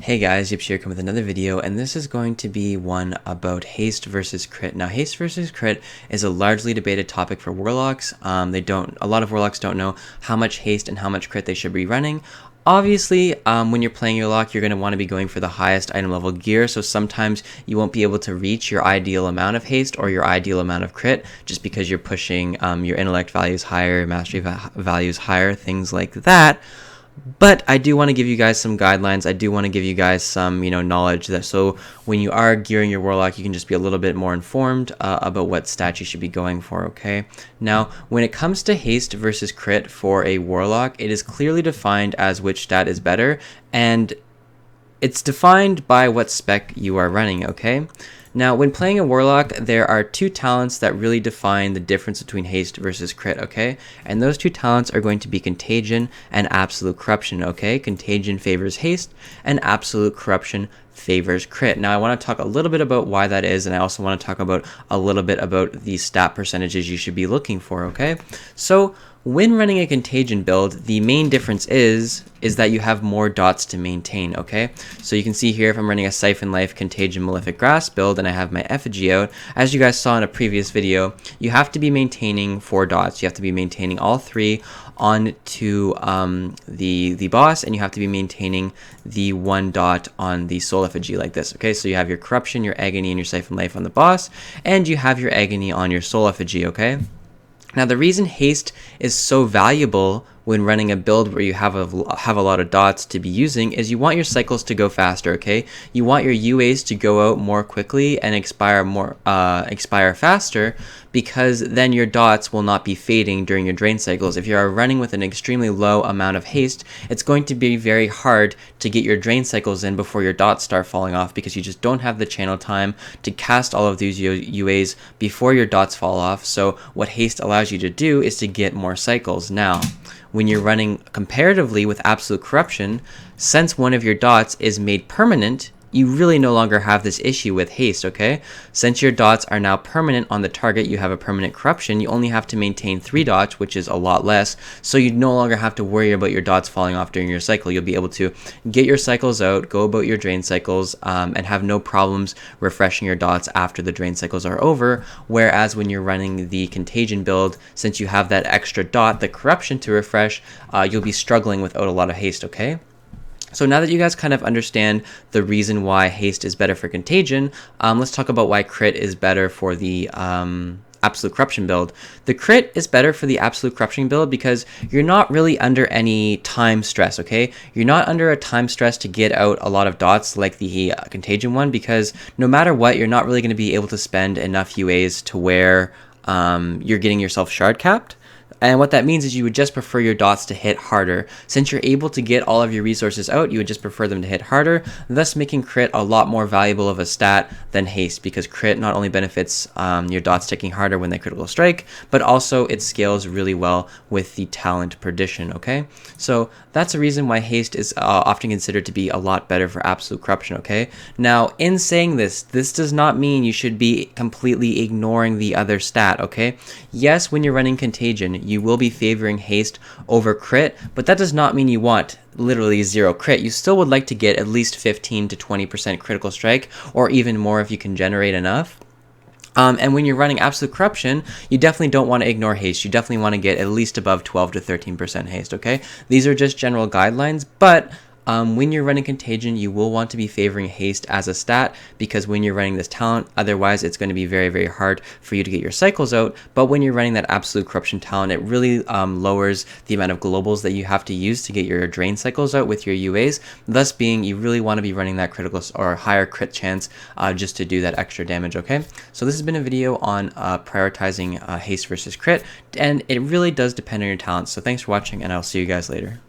Hey guys, Yip here, come with another video, and this is going to be one about haste versus crit. Now, haste versus crit is a largely debated topic for warlocks. A lot of warlocks don't know how much haste and how much crit they should be running. Obviously, when you're playing your lock, you're going to want to be going for the highest item level gear, so sometimes you won't be able to reach your ideal amount of haste or your ideal amount of crit just because you're pushing your intellect values higher, your mastery values higher, things like that. But I do want to give you guys some guidelines. I do want to give you guys some, knowledge that so when you are gearing your warlock, you can just be a little bit more informed about what stat you should be going for, okay? Now, when it comes to haste versus crit for a warlock, it is clearly defined as which stat is better, and it's defined by what spec you are running, okay? Now, when playing a warlock, there are two talents that really define the difference between haste versus crit, okay? And those two talents are going to be contagion and absolute corruption, okay? Contagion favors haste, and absolute corruption favors crit. Now, I want to talk a little bit about why that is, and I also want to talk about a little bit about the stat percentages you should be looking for, okay? So, when running a contagion build, the main difference is that you have more dots to maintain, okay? So you can see here if I'm running a Siphon Life Contagion Malefic Grass build and I have my effigy out, as you guys saw in a previous video, you have to be maintaining 4 dots. You have to be maintaining all 3 onto the boss, and you have to be maintaining the 1 dot on the soul effigy like this, okay? So you have your corruption, your agony, and your Siphon Life on the boss, and you have your agony on your soul effigy, okay? Now, the reason haste is so valuable when running a build where you have a lot of dots to be using is you want your cycles to go faster, okay? You want your UAs to go out more quickly and expire faster, because then your dots will not be fading during your drain cycles. If you are running with an extremely low amount of haste, it's going to be very hard to get your drain cycles in before your dots start falling off, because you just don't have the channel time to cast all of these UAs before your dots fall off. So what haste allows you to do is to get more cycles. Now, when you're running comparatively with absolute corruption, since one of your dots is made permanent, you really no longer have this issue with haste, okay? Since your dots are now permanent on the target, you have a permanent corruption, you only have to maintain 3 dots, which is a lot less, so you no longer have to worry about your dots falling off during your cycle. You'll be able to get your cycles out, go about your drain cycles, and have no problems refreshing your dots after the drain cycles are over, whereas when you're running the contagion build, since you have that extra dot, the corruption to refresh, you'll be struggling without a lot of haste, okay? So now that you guys kind of understand the reason why haste is better for contagion, let's talk about why crit is better for the absolute corruption build. The crit is better for the absolute corruption build because you're not really under any time stress, okay? You're not under a time stress to get out a lot of dots like the contagion one, because no matter what, you're not really going to be able to spend enough UAs to where you're getting yourself shard capped. And what that means is you would just prefer your dots to hit harder. Since you're able to get all of your resources out, you would just prefer them to hit harder, thus making crit a lot more valuable of a stat than haste, because crit not only benefits your dots ticking harder when they critical strike, but also it scales really well with the talent perdition, okay? So that's a reason why haste is often considered to be a lot better for absolute corruption, okay? Now, in saying this does not mean you should be completely ignoring the other stat, okay? Yes, when you're running contagion, you will be favoring haste over crit, but that does not mean you want literally 0 crit. You still would like to get at least 15 to 20% critical strike, or even more if you can generate enough. And when you're running absolute corruption, you definitely don't want to ignore haste. You definitely want to get at least above 12 to 13% haste, okay? These are just general guidelines, but when you're running contagion, you will want to be favoring haste as a stat, because when you're running this talent, otherwise it's going to be very, very hard for you to get your cycles out. But when you're running that absolute corruption talent, it really lowers the amount of globals that you have to use to get your drain cycles out with your UAs. Thus being, you really want to be running that critical or higher crit chance just to do that extra damage, okay? So this has been a video on prioritizing haste versus crit, and it really does depend on your talents. So thanks for watching, and I'll see you guys later.